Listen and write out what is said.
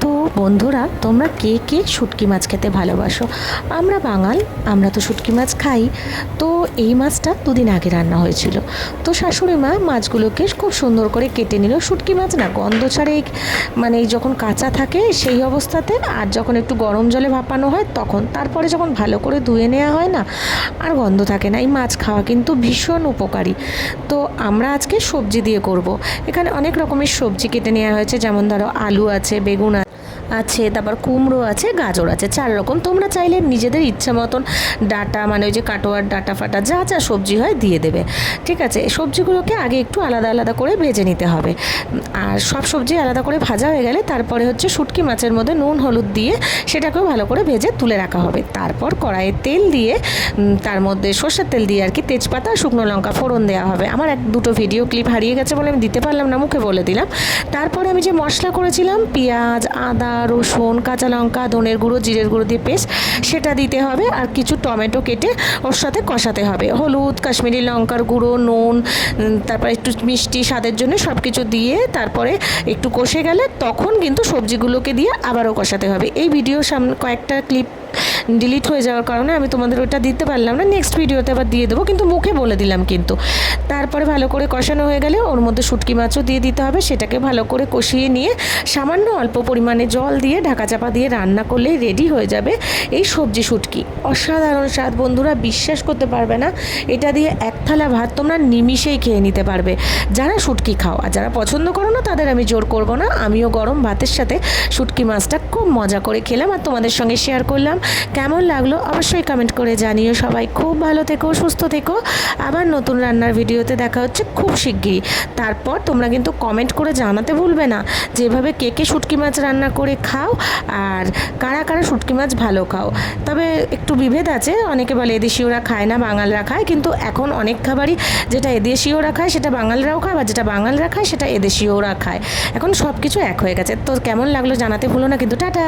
তো বন্ধুরা, তোমরা কে কে শুটকি মাছ খেতে ভালোবাসো? আমরা বাঙাল, আমরা তো শুটকি মাছ খাই। তো এই মাছটা দুদিন আগে রান্না হয়েছিল। তো শাশুড়ি মা মাছগুলোকে খুব সুন্দর করে কেটে নিল। শুটকি মাছ না গন্ধ ছাড়ে, মানে যখন কাঁচা থাকে সেই অবস্থাতে, আর যখন একটু গরম জলে ভাপানো হয় তখন, তারপরে যখন ভালো করে ধুয়ে নেওয়া হয় না, আর গন্ধ থাকে না। এই মাছ খাওয়া কিন্তু ভীষণ উপকারী। তো আমরা আজকে সবজি দিয়ে করব। এখানে অনেক রকমের সবজি কেটে নেওয়া হয়েছে, যেমন ধরো আলু আছে, বেগুন আছে, তারপর কুমড়ো আছে, গাজর আছে, 4 রকম। তোমরা চাইলে নিজেদের ইচ্ছা মতন ডাঁটা, মানে ওই যে কাটোয়ার ডাঁটা ফাটা যা যা সবজি হয় দিয়ে দেবে। ঠিক আছে, সবজিগুলোকে আগে একটু আলাদা আলাদা করে ভেজে নিতে হবে। আর সব সবজি আলাদা করে ভাজা হয়ে গেলে তারপরে হচ্ছে শুটকি মাছের মধ্যে নুন হলুদ দিয়ে সেটাকেও ভালো করে ভেজে তুলে রাখা হবে। তারপর কড়াইয়ে তেল দিয়ে তার মধ্যে সর্ষের তেল দিয়ে আর কি তেজপাতা, শুকনো লঙ্কা ফোড়ন দেওয়া হবে। আমার 1-2 ভিডিও ক্লিপ হারিয়ে গেছে বলে আমি দিতে পারলাম না, মুখে বলে দিলাম। তারপরে আমি যে মশলা করেছিলাম, পেঁয়াজ, আদা, রসুন, কাঁচা লঙ্কা, ধনের গুঁড়ো, জিরের গুঁড়ো দিয়ে পেস্ট, সেটা দিতে হবে। আর কিছু টমেটো কেটে ওর সাথে কষাতে হবে। হলুদ, কাশ্মীরি লঙ্কার গুঁড়ো, নুন, তারপর একটু মিষ্টি স্বাদের জন্য সব কিছু দিয়ে তারপরে একটু কষে গেলে তখন কিন্তু সবজিগুলোকে দিয়ে আবারও কষাতে হবে। এই ভিডিও সামনে কয়েকটা ক্লিপ ডিলিট হয়ে যাওয়ার কারণে আমি তোমাদের ওটা দিতে পারলাম না, নেক্সট ভিডিওতে আবার দিয়ে দেবো, কিন্তু মুখে বলে দিলাম কিন্তু। তারপরে ভালো করে কষানো হয়ে গেলে ওর মধ্যে শুটকি মাছও দিয়ে দিতে হবে। সেটাকে ভালো করে কষিয়ে নিয়ে সামান্য অল্প পরিমাণে জল দিয়ে ঢাকা চাপা দিয়ে রান্না করলেই রেডি হয়ে যাবে এই সবজি শুটকি। অসাধারণ স্বাদ বন্ধুরা, বিশ্বাস করতে পারবে না। এটা দিয়ে 1 থালা ভাত তোমরা নিমিষেই খেয়ে নিতে পারবে যারা শুটকি খাও। আর যারা পছন্দ করো না তাদের আমি জোর করব না। আমিও গরম ভাতের সাথে শুটকি মাছটা খুব মজা করে খেলাম আর তোমাদের সঙ্গে শেয়ার করলাম। কেমন লাগলো অবশ্যই কমেন্ট করে জানিও। সবাই খুব ভালো থেকো, সুস্থ থেকো। আবার নতুন রান্নার ভিডিওতে দেখা হচ্ছে খুব শিগগিরই। তারপর তোমরা কিন্তু কমেন্ট করে জানাতে ভুলবে না যেভাবে কে কে শুটকি মাছ রান্না করে খাও, আর কারা কারা শুটকি মাছ ভালো খাও। তবে একটু বিভেদ আছে, অনেকে বলে এদেশীয়রা খায় না, বাঙালরা খায়। কিন্তু এখন অনেক খাবারই যেটা এদেশীয়রা খায় সেটা বাঙালরাও খায়, বা যেটা বাঙালরা খায় সেটা এদেশীয়রা খায়। এখন সব কিছু এক হয়ে গেছে। তো কেমন লাগলো জানাতে ভুলো না কিন্তু। টাটা।